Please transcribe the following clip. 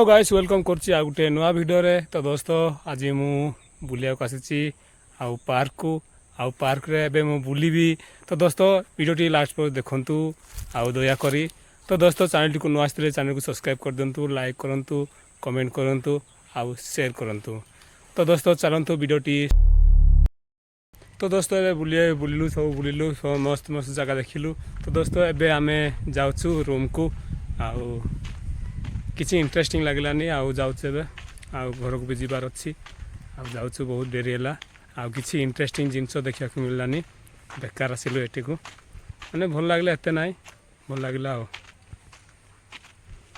Hello guys welcome करछि आ गुटे नवा video रे। तो दोस्तों आज मु बुलिया को आसीछि आउ पार्क रे एबे मु बुलीबी। तो दोस्तों वीडियोटी लास्ट पर देखंतु आउ दया करी। तो दोस्तों चैनल को नुआ आसले चैनल को सब्सक्राइब कर दिंतु, लाइक करंतु, कमेंट करंतु आउ शेयर करंतु। तो दोस्तों चलंतु वीडियोटी। तो दोस्तों एबे बुलिलु सब मस्त मस्त जगह देखिलु। तो दोस्तों एबे आमे जाउछु रूम को आउ किसी इंटरेस्टिंग लगलानी आउ जाउछु एबे आउ घर को भी जीवार अच्छी आउ जाउछु बहुत देरी है आउ किसी इंटरेस्टिंग जिनस देखा मिललानी बेकार आसिलु एटी को माने भल लागले एते नाई भल लागला आउ।